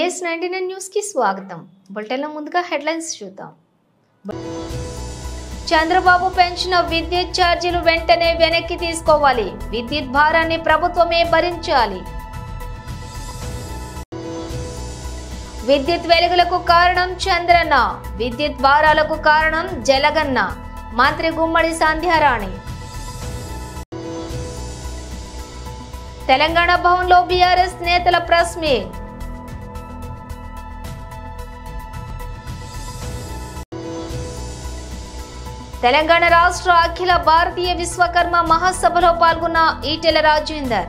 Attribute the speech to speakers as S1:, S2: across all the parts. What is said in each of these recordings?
S1: BS99 news కి స్వాగతం. బులెటిన్లో ముందుగా హెడ్లైన్స్ చూద్దాం. చంద్రబాబు పెంచిన విద్యుత్ ఛార్జీలు వెంటనే వెనక్కి తీసుకోవాలి. విద్యుత్ భారాన్ని ప్రభుత్వమే భరించాలి. విద్యుత్ వెలుగులకు కారణం చంద్రన్న, విద్యుత్ భారాలకు కారణం జలగన్న. మంత్రి గుమ్మడి సంధ్యారాణి. తెలంగాణ భవన్లో బీఆర్ఎస్ నేతల ప్రెస్ మీట్. తెలంగాణ రాష్ట్ర అఖిల భారతీయ విశ్వకర్మ మహాసభలో పాల్గొన్న ఈటెల రాజేందర్.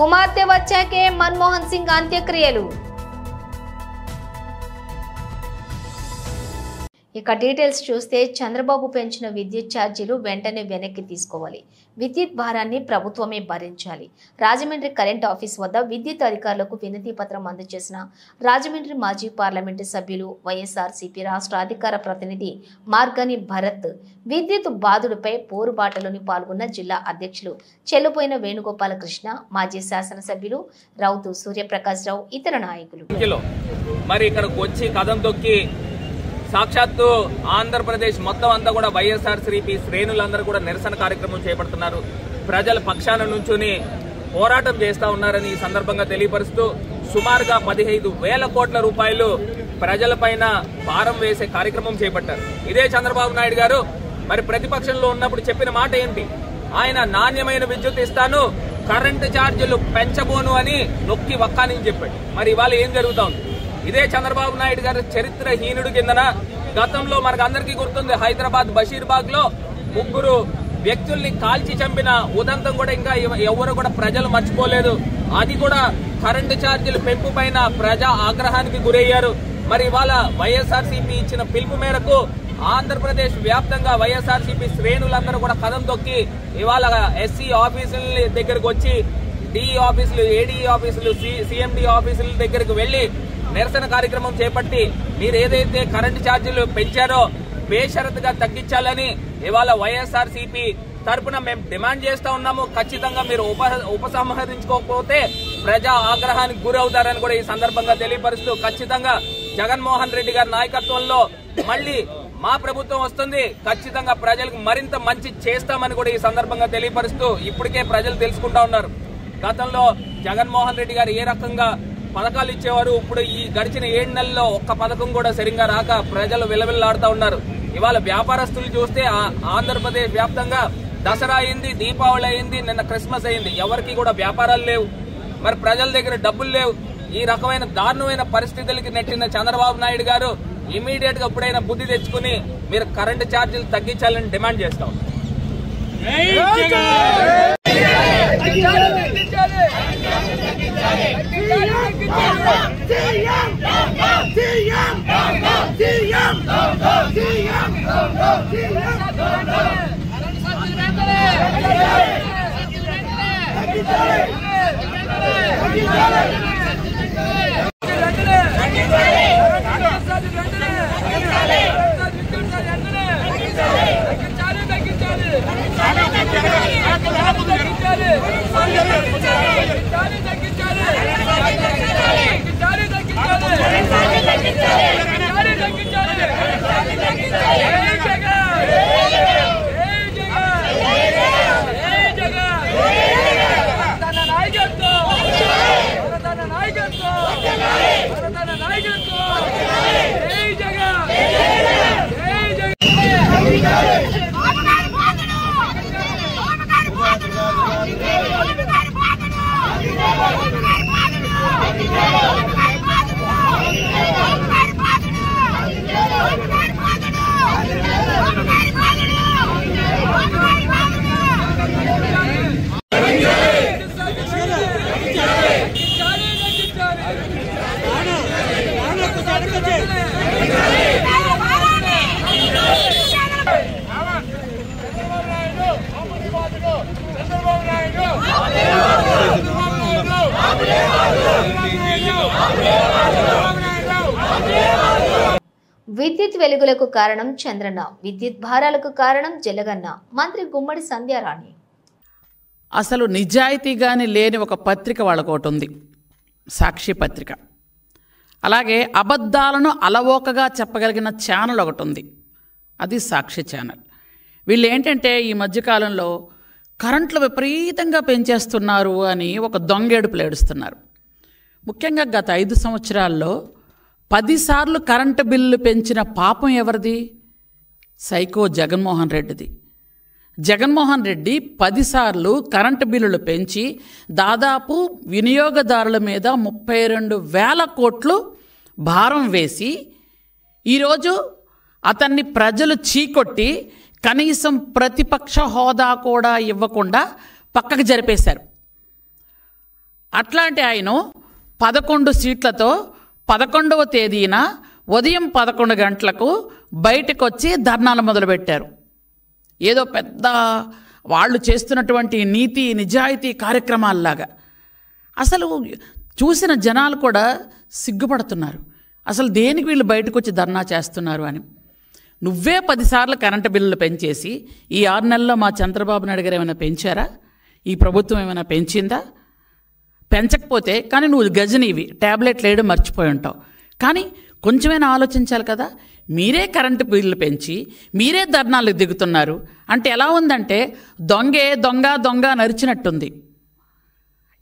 S1: కుమార్తె వచ్చాకే మన్మోహన్ సింగ్ అంత్యక్రియలు. ఇక డీటెయిల్స్ చూస్తే చంద్రబాబు పెంచిన విద్యుత్ ఛార్జీలు వెంటనే వెనక్కి తీసుకోవాలి. విద్యుత్ భారాన్ని ప్రభుత్వమే భరించాలి. రాజమండ్రి కరెంట్ ఆఫీస్ వద్ద విద్యుత్ అధికారులకు వినతి పత్రం అందజేసిన రాజమండ్రి మాజీ పార్లమెంటు సభ్యులు వైఎస్ఆర్సీపీ రాష్ట్ర అధికార ప్రతినిధి మార్గని భరత్ విద్యుత్ బాధుడిపై పోరుబాటలోని పాల్గొన్న జిల్లా అధ్యక్షులు చెల్లుపోయిన వేణుగోపాలకృష్ణ, మాజీ శాసనసభ్యులు రౌతు సూర్యప్రకాశ్ రావు, ఇతర నాయకులు
S2: మరి ఇక్కడికి వచ్చి కదం తొక్కి సాక్షాత్తు ఆంధ్రప్రదేశ్ మొత్తం అంతా కూడా వైఎస్ఆర్సీపీ శ్రేణులందరూ కూడా నిరసన కార్యక్రమం చేపడుతున్నారు. ప్రజల పక్షాన నుంచుని పోరాటం చేస్తా ఉన్నారని ఈ సందర్భంగా తెలియపరుస్తూ సుమారుగా 15,000 కోట్ల రూపాయలు ప్రజలపైన భారం వేసే కార్యక్రమం చేపట్టారు. ఇదే చంద్రబాబు నాయుడు గారు మరి ప్రతిపక్షంలో ఉన్నప్పుడు చెప్పిన మాట ఏంటి? ఆయన నాణ్యమైన విద్యుత్ ఇస్తాను, కరెంటు ఛార్జీలు పెంచబోను అని నొక్కి వక్కాని చెప్పాడు. మరి ఇవాళ ఏం జరుగుతా ఉంది? ఇదే చంద్రబాబు నాయుడు గారి చరిత్రహీనుడు కిందన గతంలో మనకు అందరికీ గుర్తుంది, హైదరాబాద్ బషీర్బాగ్ లో 3 వ్యక్తుల్ని కాల్చి చంపిన ఉదంతం కూడా ఇంకా ఎవరు కూడా ప్రజలు మర్చిపోలేదు. అది కూడా కరెంటు ఛార్జీలు పెంపు పైన ప్రజా ఆగ్రహానికి గురయ్యారు. మరి ఇవాళ వైఎస్ఆర్సీపీ ఇచ్చిన పిలుపు మేరకు ఆంధ్రప్రదేశ్ వ్యాప్తంగా వైఎస్ఆర్సీపీ శ్రేణులందరూ కూడా కదం తొక్కి ఇవాళ ఎస్సీ ఆఫీసుల దగ్గరకు వచ్చి డిఈ ఆఫీసులు, ఏడీఈ ఆఫీసులు, సిఎండి ఆఫీసుల దగ్గరకు వెళ్లి నిరసన కార్యక్రమం చేపట్టి మీరు ఏదైతే కరెంటు ఛార్జీలు పెంచారో బేషరతుగా తగ్గించాలని ఇవాళ వైఎస్ఆర్సీపీ తరపున మేము డిమాండ్ చేస్తా ఉన్నాము. ఖచ్చితంగా మీరు ఉపసంహరించుకోకపోతే ప్రజా ఆగ్రహానికి గురవుతారని కూడా ఈ సందర్భంగా తెలియపరుస్తూ ఖచ్చితంగా జగన్మోహన్ రెడ్డి గారి నాయకత్వంలో మళ్లీ మా ప్రభుత్వం వస్తుంది, ఖచ్చితంగా ప్రజలకు మరింత మంచి చేస్తామని కూడా ఈ సందర్భంగా తెలియపరుస్తూ ఇప్పటికే ప్రజలు తెలుసుకుంటా ఉన్నారు. గతంలో జగన్మోహన్ రెడ్డి గారు ఏ రకంగా పథకాలు ఇచ్చేవారు, ఇప్పుడు ఈ గడిచిన 7 నెలల్లో ఒక్క పథకం కూడా సరిగ్గా రాక ప్రజలు విలవిల్లాడుతూ ఉన్నారు. ఇవాళ వ్యాపారస్తులు చూస్తే ఆంధ్రప్రదేశ్ వ్యాప్తంగా దసరా అయింది, దీపావళి అయింది, నిన్న క్రిస్మస్ అయింది, ఎవరికి కూడా వ్యాపారాలు లేవు, మరి ప్రజల దగ్గర డబ్బులు లేవు. ఈ రకమైన దారుణమైన పరిస్థితులకి నెట్టిన చంద్రబాబు నాయుడు గారు ఇమీడియట్ గా ఎప్పుడైనా బుద్ధి తెచ్చుకుని మీరు కరెంటు ఛార్జీలు తగ్గించాలని డిమాండ్ చేస్తాం.
S1: విద్యుత్ వెలుగులకు కారణం చంద్రన్న, విద్యుత్ భారాలకు కారణం జలగన్న. మంత్రి గుమ్మడి సంధ్యారాణి.
S3: అసలు నిజాయితీగాని లేని ఒక పత్రిక వాళ్ళకు ఒకటి ఉంది, సాక్షి పత్రిక. అలాగే అబద్ధాలను అలవోకగా చెప్పగలిగిన ఛానల్ ఒకటి ఉంది, అది సాక్షి ఛానల్. వీళ్ళు ఏంటంటే ఈ మధ్యకాలంలో కరెంట్లు విపరీతంగా పెంచేస్తున్నారు అని ఒక దొంగేడుపులు ఏడుస్తున్నారు. ముఖ్యంగా గత 5 సంవత్సరాల్లో 10 సార్లు కరెంటు బిల్లు పెంచిన పాపం ఎవరిది? సైకో జగన్మోహన్ రెడ్డిది. జగన్మోహన్ రెడ్డి 10 సార్లు కరెంటు బిల్లులు పెంచి దాదాపు వినియోగదారుల మీద 32,000 కోట్లు భారం వేసి ఈరోజు అతన్ని ప్రజలు చీకొట్టి కనీసం ప్రతిపక్ష హోదా కూడా ఇవ్వకుండా పక్కకు జరిపేశారు. అట్లాంటి ఆయన 11 సీట్లతో 11వ తేదీన ఉదయం 11 గంటలకు బయటకు వచ్చి ధర్నాలు మొదలుపెట్టారు. ఏదో పెద్ద వాళ్ళు చేస్తున్నటువంటి నీతి నిజాయితీ కార్యక్రమాల్లాగా. అసలు చూసిన జనాలు కూడా సిగ్గుపడుతున్నారు, అసలు దేనికి వీళ్ళు బయటకు వచ్చి ధర్నా చేస్తున్నారు అని. నువ్వే 10 సార్లు కరెంటు బిల్లులు పెంచేసి ఈ 6 నెలల్లో మా చంద్రబాబు నాయుడు గారు ఏమైనా పెంచారా? ఈ ప్రభుత్వం ఏమైనా పెంచిందా? పెంచకపోతే కానీ నువ్వు గజనీవి, ట్యాబ్లెట్లు వేయడం మర్చిపోయి ఉంటావు. కానీ కొంచెమైనా ఆలోచించాలి కదా. మీరే కరెంటు బిల్లు పెంచి మీరే ధర్నాలకు దిగుతున్నారు అంటే ఎలా ఉందంటే దొంగే దొంగ దొంగ నరిచినట్టుంది.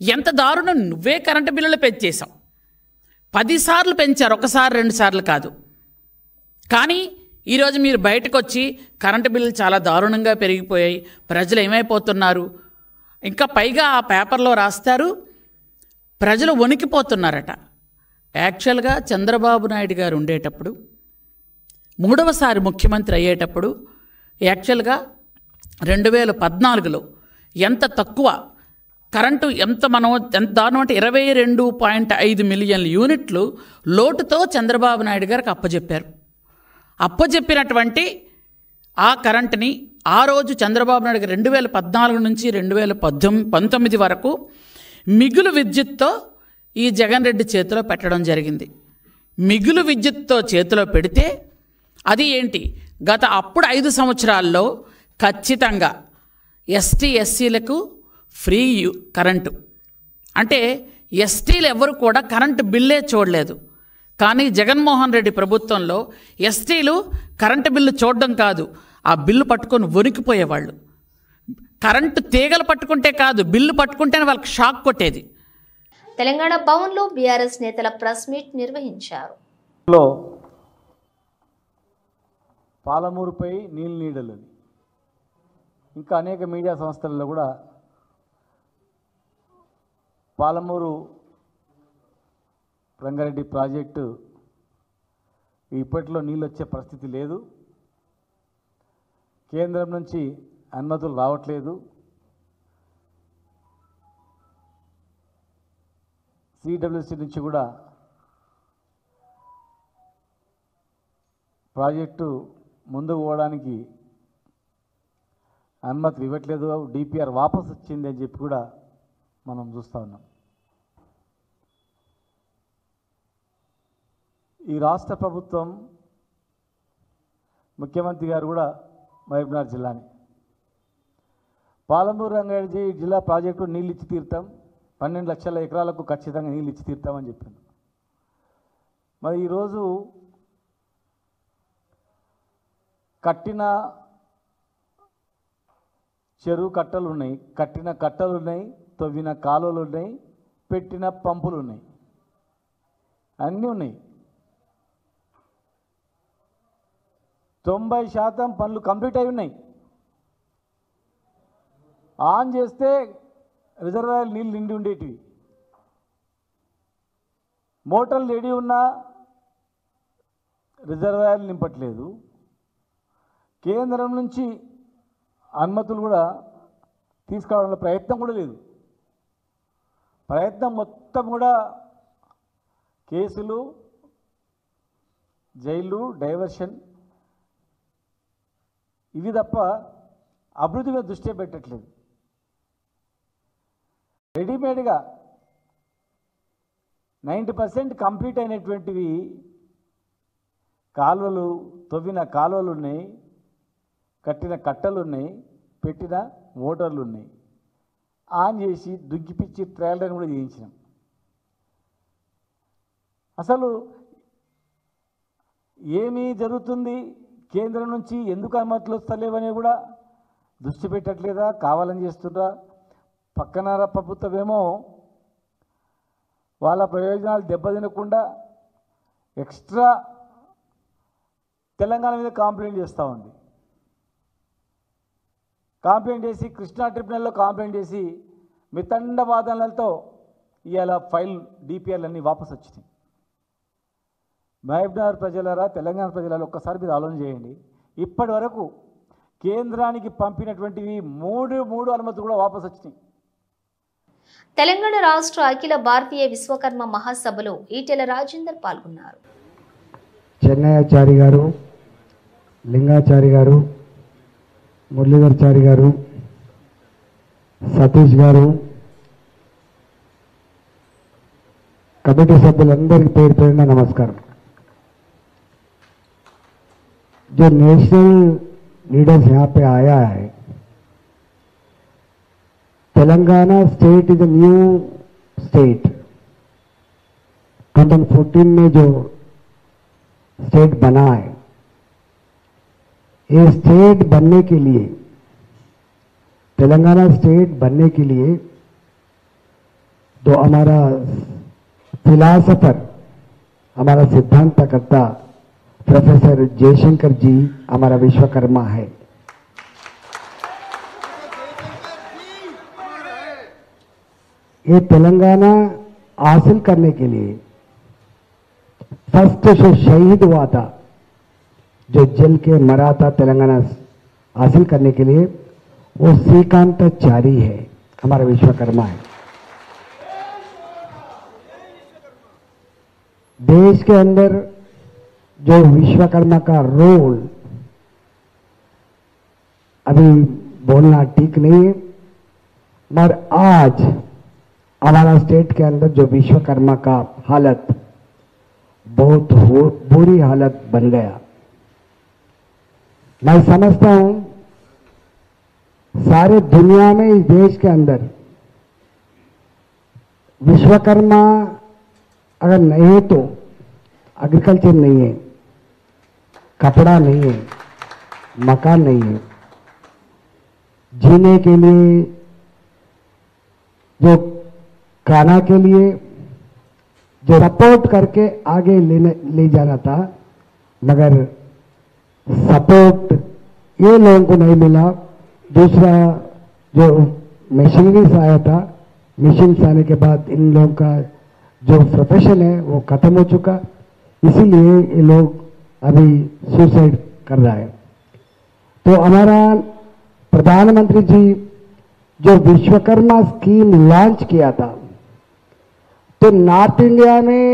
S3: ఎంత దారుణం! నువ్వే కరెంటు బిల్లులు పెంచేశావు, 10 సార్లు పెంచారు, 1 సారి 2 సార్లు కాదు. కానీ ఈరోజు మీరు బయటకు వచ్చి కరెంటు బిల్లులు చాలా దారుణంగా పెరిగిపోయాయి, ప్రజలు ఏమైపోతున్నారు, ఇంకా పైగా ఆ పేపర్లో రాస్తారు ప్రజలు వణికిపోతున్నారట. యాక్చువల్గా చంద్రబాబు నాయుడు గారు ఉండేటప్పుడు 3వసారి ముఖ్యమంత్రి అయ్యేటప్పుడు యాక్చువల్గా 2014లో ఎంత తక్కువ కరెంటు ఎంత దారుణం అంటే 22.5 మిలియన్ల యూనిట్లు లోటుతో చంద్రబాబు నాయుడు గారికి అప్పచెప్పారు. అప్పచెప్పినటువంటి ఆ కరెంటుని ఆ రోజు చంద్రబాబు నాయుడు గారు 2014 నుంచి 2019 వరకు మిగులు విద్యుత్తో ఈ జగన్ రెడ్డి చేతిలో పెట్టడం జరిగింది. మిగులు విద్యుత్తో చేతిలో పెడితే అది ఏంటి, గత అప్పుడు 5 సంవత్సరాల్లో ఖచ్చితంగా ఎస్టీ ఎస్సీలకు ఫ్రీ కరెంటు, అంటే ఎస్టీలు ఎవరు కూడా కరెంటు బిల్లే చూడలేదు. కానీ జగన్మోహన్ రెడ్డి ప్రభుత్వంలో ఎస్టీలు కరెంటు బిల్లు చూడడం కాదు, ఆ బిల్లు పట్టుకొని వణికిపోయేవాళ్ళు. కరెంటు తీగలు పట్టుకుంటే కాదు, బిల్లు పట్టుకుంటేనే వాళ్ళకి షాక్ కొట్టేది.
S1: తెలంగాణ భవన్లో బీఆర్ఎస్ నేతల ప్రెస్ మీట్ నిర్వహించారు.
S4: పాలమూరుపై నీడలు ఇంకా అనేక మీడియా సంస్థలలో కూడా పాలమూరు రంగారెడ్డి ప్రాజెక్టు ఇప్పట్లో నీళ్ళు వచ్చే పరిస్థితి లేదు, కేంద్రం నుంచి అనుమతులు రావట్లేదు, సిడబ్ల్యూసి నుంచి కూడా ప్రాజెక్టు ముందుకు పోవడానికి అనుమతులు ఇవ్వట్లేదు, డిపిఆర్ వాపసు వచ్చింది అని చెప్పి కూడా మనం చూస్తూ ఉన్నాం. ఈ రాష్ట్ర ప్రభుత్వం ముఖ్యమంత్రి గారు కూడా మహబూబ్నగర్ జిల్లాని పాలమూరు రంగారెడ్డి జిల్లా ప్రాజెక్టు నీళ్ళు ఇచ్చి తీరుతాం, 12 లక్షల ఎకరాలకు ఖచ్చితంగా నీళ్ళు ఇచ్చి తీరుతామని చెప్పింది. మరి ఈరోజు కట్టిన చెరువు కట్టలు ఉన్నాయి, కట్టిన కట్టలు ఉన్నాయి, తవ్విన కాలువలు ఉన్నాయి, పెట్టిన పంపులు ఉన్నాయి, అన్నీ ఉన్నాయి. 90% పనులు కంప్లీట్ అయి ఉన్నాయి. ఆన్ చేస్తే రిజర్వాయర్ నీళ్ళు నిండి ఉండేటివి, మోటార్లు రెడీ ఉన్నా రిజర్వాయర్లు నింపట్లేదు. కేంద్రం నుంచి అనుమతులు కూడా తీసుకురావడంలో ప్రయత్నం కూడా లేదు. ప్రయత్నం మొత్తం కూడా కేసులు, జైలు, డైవర్షన్ ఇవి తప్ప అభివృద్ధి మీద దృష్టి పెట్టట్లేదు. రెడీమేడ్గా 90% కంప్లీట్ అయినటువంటివి కాలువలు, తవ్విన కాలువలు ఉన్నాయి, కట్టిన కట్టలు ఉన్నాయి, పెట్టిన మోటార్లు ఉన్నాయి. ఆన్ చేసి దుగ్గిపిచ్చి ట్రయల్ కూడా చేయించినాం. అసలు ఏమీ జరుగుతుంది, కేంద్రం నుంచి ఎందుకు అనుమతులు వస్తలేవని కూడా దృష్టి పెట్టట్లేదా, కావాలని చేస్తుందా? పక్కన ప్రభుత్వమేమో వాళ్ళ ప్రయోజనాలు దెబ్బతినకుండా ఎక్స్ట్రా తెలంగాణ మీద కంప్లైంట్ చేస్తూ ఉంది. కంప్లైంట్ చేసి కృష్ణా ట్రిబ్యునల్లో కంప్లైంట్ చేసి మితండ వాదనలతో ఇవాళ ఫైల్ డిపిఆర్లు అన్నీ వాపసు వచ్చినాయి. మహబూబ్నగర్ ప్రజలారా, తెలంగాణ ప్రజలారా, ఒక్కసారి మీరు ఆలోచన చేయండి. ఇప్పటి వరకు కేంద్రానికి పంపినటువంటివి మూడు అనుమతులు కూడా వాపసు వచ్చినాయి.
S1: తెలంగాణ రాష్ట్ర అఖిల భారతీయ విశ్వకర్మ మహాసభలో ఈటెల రాజేందర్ పాల్గొన్నారు.
S5: చెన్నయాచారి గారు, లింగాచారి గారు, మురళీధర్చారి గారు, సతీష్ గారు, కమిటీ సభ్యులందరికీ పేరు పేరున నమస్కారం. जो नेशनल लीडर्स यहाँ पे आया है, Telangana state is a new state. 2014 में जो स्टेट बना है, ये स्टेट बनने के लिए, तेलंगाना स्टेट बनने के लिए तो हमारा फिलासफर, हमारा सिद्धांतकर्ता प्रोफेसर जयशंकर जी हमारा विश्वकर्मा है. ये तेलंगाना हासिल करने के लिए फर्स्ट जो शहीद हुआ था, जो जल के मरा था तेलंगाना हासिल करने के लिए, वो श्रीकांताचारी है, हमारा विश्वकर्मा है. देश के अंदर जो विश्वकर्मा का रोल अभी बोलना ठीक नहीं है, मगर आज हमारा स्टेट के अंदर जो विश्वकर्मा का हालत बहुत बुरी हालत बन गया. मैं समझता हूं सारे दुनिया में, इस देश के अंदर विश्वकर्मा अगर नहीं है तो एग्रीकल्चर नहीं है, कपड़ा नहीं है, मकान नहीं है, जीने के लिए, जो खाना के लिए, जो सपोर्ट करके आगे ले जाना था, मगर सपोर्ट ये लोगों को नहीं मिला. दूसरा जो मशीनरीज आया था, मशीन्स आने के बाद इन लोगों का जो प्रोफेशन है वो खत्म हो चुका, इसीलिए ये लोग अभी सुसाइड कर रहा है. तो हमारा प्रधानमंत्री जी जो विश्वकर्मा स्कीम लॉन्च किया था, तो नॉर्थ इंडिया में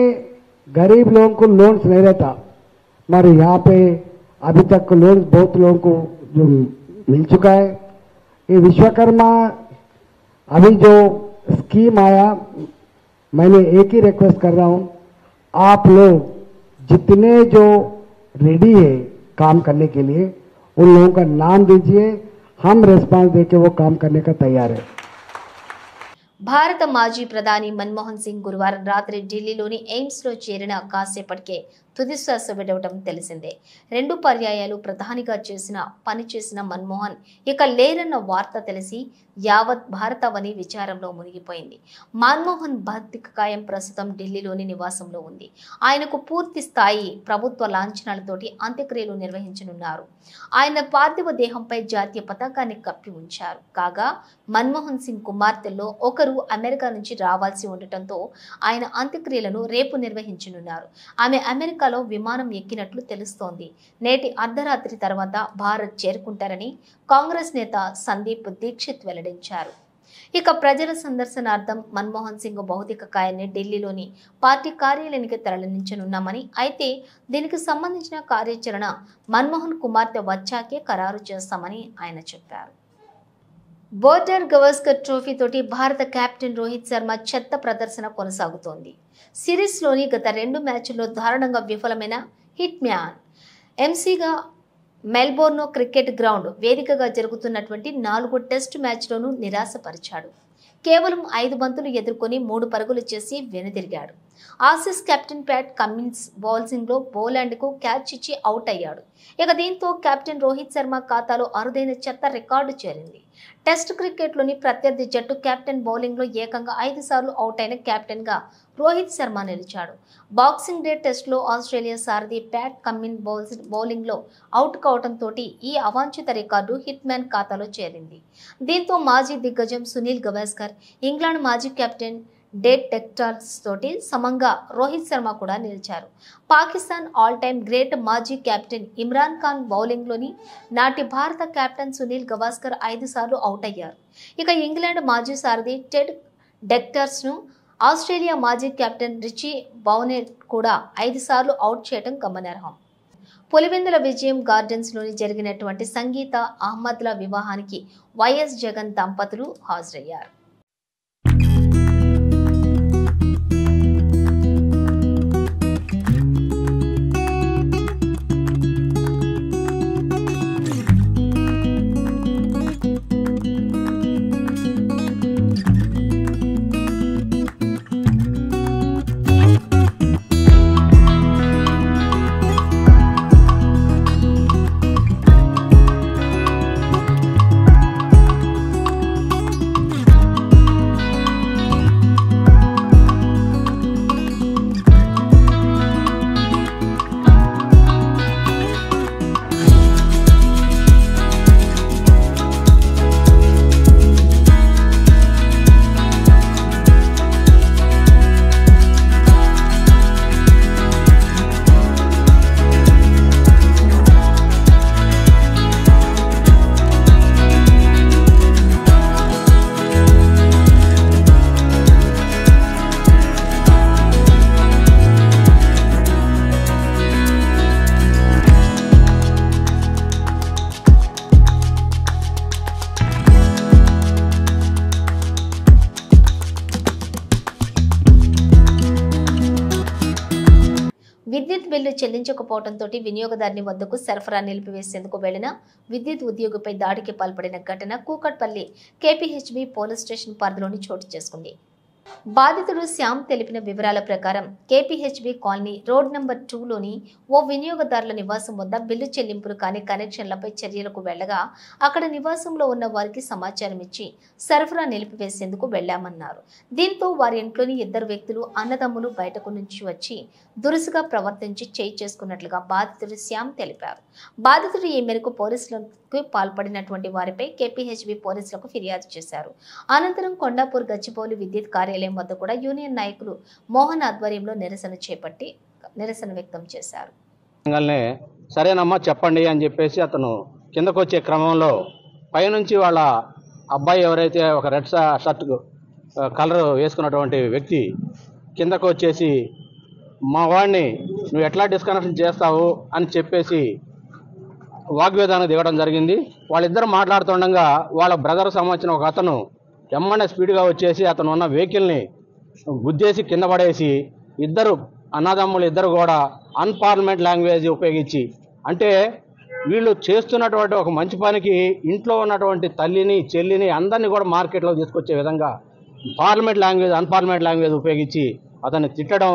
S5: गरीब लोगों को लोन्स नहीं रहता, मगर यहाँ पे अभी तक लोन्स बहुत लोगों को जो मिल चुका है. ये विश्वकर्मा अभी जो स्कीम आया, मैंने एक ही रिक्वेस्ट कर रहा हूँ, आप लोग जितने जो रेडी है काम करने के लिए, उन लोगों का नाम दीजिए, हम रिस्पांस देके वो काम करने का तैयार है.
S1: భారత మాజీ ప్రధాని మన్మోహన్ సింగ్ గురువారం రాత్రి ఢిల్లీలోని ఎయిమ్స్లో చేరిన కాసేపటికే తుది శ్వాస విడవడం తెలిసిందే. 2 పర్యాయాలు ప్రధానిగా పనిచేసిన మన్మోహన్ ఇక లేరన్న వార్త తెలిసి యావత్ భారతావని విచారంలో మునిగిపోయింది. మన్మోహన్ భౌతిక కాయం ప్రస్తుతం ఢిల్లీలోని నివాసంలో ఉంది. ఆయనకు పూర్తి స్థాయి ప్రభుత్వ లాంఛనాలతోటి అంత్యక్రియలు నిర్వహించనున్నారు. ఆయన పార్థివ దేహంపై జాతీయ పతాకాన్ని కప్పి ఉంచారు. కాగా మన్మోహన్ సింగ్ కుమార్తెల్లో ఒకరు అమెరికా నుంచి రావాల్సి ఉండటంతో ఆయన అంత్యక్రియలను రేపు నిర్వహించనున్నారు. ఆమె అమెరికాలో విమానం ఎక్కినట్లు తెలుస్తోంది. నేటి అర్ధరాత్రి తర్వాత భారత్ చేరుకుంటారని కాంగ్రెస్ నేత సందీప్ దీక్షిత్ వెల్లడించారు. ఇక ప్రజల సందర్శనార్థం మన్మోహన్ సింగ్ భౌతిక కాయాన్ని ఢిల్లీలోని పార్టీ కార్యాలయానికి తరలించనున్నామని, అయితే దీనికి సంబంధించిన కార్యాచరణ మన్మోహన్ కుమార్తె వచ్చాకే ఖరారు చేస్తామని ఆయన చెప్పారు. బోర్డర్ గవాస్కర్ ట్రోఫీ తోటి భారత కెప్టెన్ రోహిత్ శర్మ చెత్త ప్రదర్శన కొనసాగుతోంది. సిరీస్లోని గత 2 మ్యాచ్ల్లో దారుణంగా విఫలమైన హిట్ మ్యాన్ ఎంసీగా మెల్బోర్న్ క్రికెట్ గ్రౌండ్ వేదికగా జరుగుతున్నటువంటి 4 టెస్టు మ్యాచ్లోనూ నిరాశపరిచాడు. కేవలం 5 బంతులు ఎదుర్కొని 3 పరుగులు చేసి వెనుదిరిగాడు. ఆసీస్ కెప్టెన్ ప్యాట్ కమిన్స్ బౌలింగ్లో పోలాండ్కు క్యాచ్ ఇచ్చి అవుట్ అయ్యాడు. ఇక దీంతో కెప్టెన్ రోహిత్ శర్మ ఖాతాలో అరుదైన చెత్త రికార్డు చేరింది. టెస్ట్ క్రికెట్లోని ప్రత్యర్థి జట్టు కెప్టెన్ బౌలింగ్లో ఏకంగా 5 సార్లు అవుట్ అయిన కెప్టెన్గా రోహిత్ శర్మ నిలిచాడు. బాక్సింగ్ డే టెస్ట్లో ఆస్ట్రేలియా సారథి ప్యాట్ కమిన్స్ బౌలింగ్లో అవుట్ కావడంతో ఈ అవాంఛిత రికార్డు హిట్ మ్యాన్ ఖాతాలో చేరింది. దీంతో మాజీ దిగ్గజం సునీల్ గవాస్కర్, ఇంగ్లాండ్ మాజీ కెప్టెన్ డేట్ టెక్టార్స్ తోటి సమంగా రోహిత్ శర్మ కూడా నిలిచారు. పాకిస్తాన్ ఆల్ టైమ్ గ్రేట్ మాజీ కెప్టెన్ ఇమ్రాన్ ఖాన్ బౌలింగ్లోని నాటి భారత కెప్టెన్ సునీల్ గవాస్కర్ 5 సార్లు అవుట్ అయ్యారు. ఇక ఇంగ్లాండ్ మాజీ సారథి టెడ్ డెక్టర్స్ను ఆస్ట్రేలియా మాజీ కెప్టెన్ రిచీ బౌనెట్ కూడా 5 సార్లు అవుట్ చేయడం గమనార్హం. పులివెందుల విజయం గార్డెన్స్లోని జరిగినటువంటి సంగీత అహ్మద్ల వివాహానికి వైఎస్ జగన్ దంపతులు హాజరయ్యారు. విద్యుత్ బిల్లు చెల్లించకపోవడంతో వినియోగదారుని వద్దకు సరఫరా నిలిపివేసేందుకు వెళ్లిన విద్యుత్ ఉద్యోగిపై దాడికి పాల్పడిన ఘటన కూకట్పల్లి కేపీహెచ్బీ పోలీస్ స్టేషన్ పరిధిలోని చోటు చేసుకుంది. బాధితుడు శ్యామ్ తెలిపిన వివరాల ప్రకారం కేపీహెచ్బీ కాలనీ రోడ్ నంబర్ 2లోని ఓ వినియోగదారుల నివాసం వద్ద బిల్లు చెల్లింపులు కాని కనెక్షన్లపై చర్యలకు వెళ్లగా అక్కడ నివాసంలో ఉన్న వారికి సమాచారం ఇచ్చి సరఫరా నిలిపివేసేందుకు వెళ్లామన్నారు. దీంతో వారి ఇంట్లోని 2 వ్యక్తులు అన్నదమ్ములు బయటకు నుంచి వచ్చి దురుసుగా ప్రవర్తించి చేయి చేసుకున్నట్లుగా బాధితుడు శ్యామ్ తెలిపారు. బాధితుడు ఈ మేరకు పోలీసులకు పాల్పడినటువంటి వారిపై కేపీహెచ్బీ పోలీసులకు ఫిర్యాదు చేశారు. అనంతరం కొండాపూర్ గచ్చిబౌలి విద్యుత్ కార్యాలయం వద్ద కూడా యూనియన్ నాయకులు మోహన్ ఆధ్వర్యంలో నిరసన వ్యక్తం చేశారు.
S6: సరేనమ్మా చెప్పండి అని చెప్పేసి అతను కిందకు వచ్చే క్రమంలో పైనుంచి వాళ్ళ అబ్బాయి ఎవరైతే ఒక రెడ్ షర్ట్ కలర్ వేసుకున్నటువంటి వ్యక్తి కిందకు వచ్చేసి మా వాడిని నువ్వు ఎట్లా డిస్కనెక్షన్ చేస్తావు అని చెప్పేసి వాగ్వేదానికి దిగడం జరిగింది. వాళ్ళిద్దరు మాట్లాడుతుండగా వాళ్ళ బ్రదర్ సంబంధించిన ఒక అతను ఎమ్మనే స్పీడ్గా వచ్చేసి అతను ఉన్న వెహికల్ని గుద్దేసి కింద పడేసి ఇద్దరు అన్నదమ్ములు ఇద్దరు కూడా అన్పార్లమెంట్ లాంగ్వేజ్ ఉపయోగించి, అంటే వీళ్ళు చేస్తున్నటువంటి ఒక మంచి పనికి ఇంట్లో ఉన్నటువంటి తల్లిని చెల్లిని అందరినీ కూడా మార్కెట్లో తీసుకొచ్చే విధంగా అన్పార్లమెంట్ లాంగ్వేజ్ ఉపయోగించి అతన్ని తిట్టడం,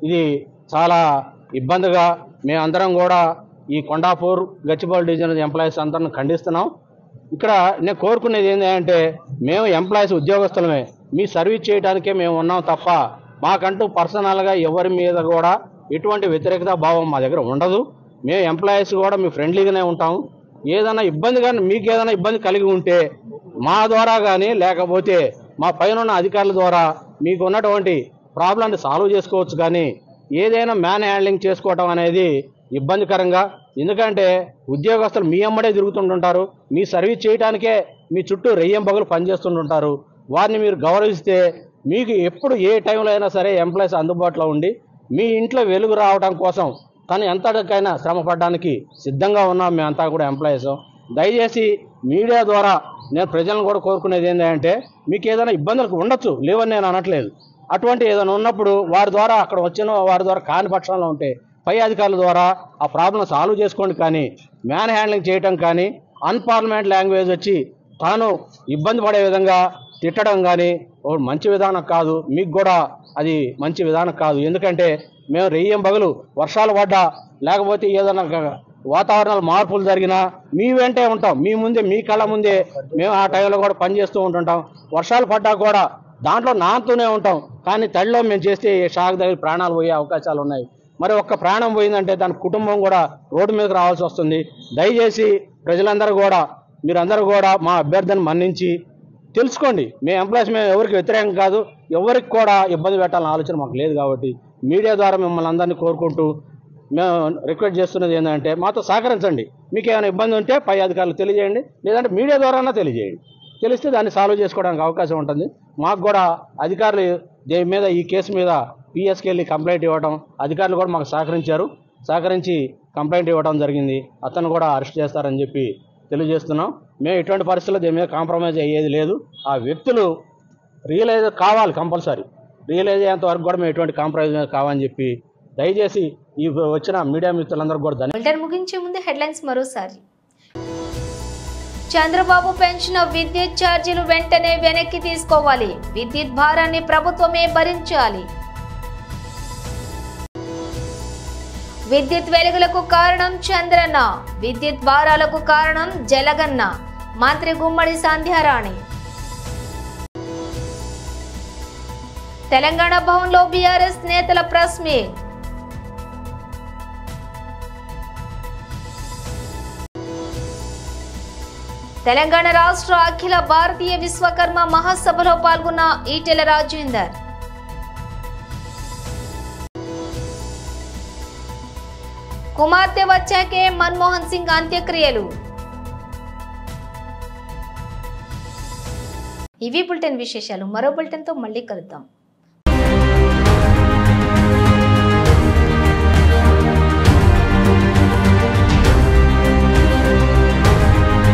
S6: ఇది చాలా ఇబ్బందిగా మేమందరం కూడా ఈ కొండాపూర్ గచ్చిబౌలి డివిజన్ ఎంప్లాయీస్ అందరిని ఖండిస్తున్నాం. ఇక్కడ నేను కోరుకునేది ఏంటంటే మేము ఎంప్లాయీస్ ఉద్యోగస్తులమే, మీ సర్వీస్ చేయడానికే మేము ఉన్నాం తప్ప మాకంటూ పర్సనల్గా ఎవరి మీద కూడా ఎటువంటి వ్యతిరేకత భావం మా దగ్గర ఉండదు. మేము ఎంప్లాయీస్ కూడా మీ ఫ్రెండ్లీగానే ఉంటాము. ఏదైనా ఇబ్బంది కానీ మీకు ఏదైనా ఇబ్బంది కలిగి ఉంటే మా ద్వారా కానీ లేకపోతే మా పైన ఉన్న అధికారుల ద్వారా మీకు ఉన్నటువంటి ప్రాబ్లమ్ని సాల్వ్ చేసుకోవచ్చు. కానీ ఏదైనా మ్యాన్ హ్యాండ్లింగ్ చేసుకోవటం అనేది ఇబ్బందికరంగా, ఎందుకంటే ఉద్యోగస్తులు మీ అమ్మడే తిరుగుతుంటుంటారు, మీ సర్వీస్ చేయడానికే మీ చుట్టూ రెయ్యం పగులు పనిచేస్తుంటుంటారు. వారిని మీరు గౌరవిస్తే మీకు ఎప్పుడు ఏ టైంలో అయినా సరే ఎంప్లాయీస్ అందుబాటులో ఉండి మీ ఇంట్లో వెలుగు రావడం కోసం తను ఎంతకైనా శ్రమ పడడానికి సిద్ధంగా ఉన్నాం మేమంతా కూడా ఎంప్లాయీస్. దయచేసి మీడియా ద్వారా నేను ప్రజలను కూడా కోరుకునేది ఏంటంటే మీకు ఏదైనా ఇబ్బందులకు ఉండొచ్చు, లేవని నేను అనట్లేదు. అటువంటి ఏదైనా ఉన్నప్పుడు వారి ద్వారా అక్కడ వచ్చిన వారి ద్వారా కాని పక్షంలో ఉంటే పై అధికారుల ద్వారా ఆ ప్రాబ్లం సాల్వ్ చేసుకోండి. కానీ మ్యాన్ హ్యాండ్లింగ్ చేయటం కానీ అన్పార్లమెంట్ లాంగ్వేజ్ వచ్చి తాను ఇబ్బంది పడే విధంగా తిట్టడం కానీ మంచి విధానం కాదు. మీకు కూడా అది మంచి విధానం కాదు. ఎందుకంటే మేము రెయ్యం పగలు వర్షాలు పడ్డా లేకపోతే ఏదైనా వాతావరణాలు మార్పులు జరిగినా మీ వెంటే ఉంటాం. మీ ముందే, మీ కళ్ళ ముందే మేము ఆ టైంలో కూడా పనిచేస్తూ ఉంటుంటాం. వర్షాలు పడ్డా కూడా దాంట్లో నానుతూనే ఉంటాం. కానీ తడిలో మేము చేస్తే షాక్ తగిలి ప్రాణాలు పోయే అవకాశాలు ఉన్నాయి. మరి ఒక్క ప్రాణం పోయిందంటే దాని కుటుంబం కూడా రోడ్డు మీదకి రావాల్సి వస్తుంది. దయచేసి ప్రజలందరూ కూడా, మీరందరూ కూడా మా అభ్యర్థిని మన్నించి తెలుసుకోండి. మేము ఎంప్లాయీస్, మేము ఎవరికి వ్యతిరేకం కాదు, ఎవరికి కూడా ఇబ్బంది పెట్టాలన్న ఆలోచన మాకు లేదు. కాబట్టి మీడియా ద్వారా మిమ్మల్ని అందరినీ కోరుకుంటూ మేము రిక్వెస్ట్ చేస్తున్నది ఏంటంటే మాతో సహకరించండి. మీకు ఏమైనా ఇబ్బంది ఉంటే పై అధికారులు తెలియజేయండి, లేదంటే మీడియా ద్వారా తెలియజేయండి. తెలిస్తే దాన్ని సాల్వ్ చేసుకోవడానికి అవకాశం ఉంటుంది. మాకు కూడా అధికారులు దీని మీద, ఈ కేసు మీద పిఎస్కి వెళ్ళి కంప్లైంట్ ఇవ్వడం, అధికారులు కూడా మాకు సహకరించి కంప్లైంట్ ఇవ్వడం జరిగింది. అతను కూడా అరెస్ట్ చేస్తారని చెప్పి తెలియజేస్తున్నాం. మేము ఎటువంటి పరిస్థితుల్లో దీని మీద కాంప్రమైజ్ అయ్యేది లేదు. ఆ వ్యక్తులు రియలైజ్ కావాలి, కంపల్సరీ రియలైజ్ అయ్యేంత వరకు కూడా మేము ఎటువంటి కాంప్రమైజ్ కావాలని చెప్పి దయచేసి ఈ వచ్చిన మీడియా మిత్రులందరూ కూడా
S1: బులెటిన్ ముగించే ముందు హెడ్లైన్స్ మరోసారి. చంద్రబాబు పెంచిన విద్యుత్ ఛార్జీలు వెంటనే వెనక్కి తీసుకోవాలి. విద్యుత్ భారాన్ని ప్రభుత్వమే భరించాలి. విద్యుత్ వెలుగులకు కారణం చంద్రన్న, విద్యుత్ భారాలకు కారణం జలగన్న. మంత్రి గుమ్మడి సంధ్యారాణి. తెలంగాణ భవన్లో బీఆర్ఎస్ నేతల ప్రెస్ మీట్. తెలంగాణ రాష్ట్ర అఖిల భారతీయ విశ్వకర్మ మహాసభలో పాల్గొన్న ఈటెల రాజేందర్. కుమార్తె వచ్చాకే మన్మోహన్ సింగ్ అంత్యక్రియలు. ఇవి బులెటిన్ విశేషాలు. మరో బులెటిన్తో మళ్ళీ కలుద్దాం.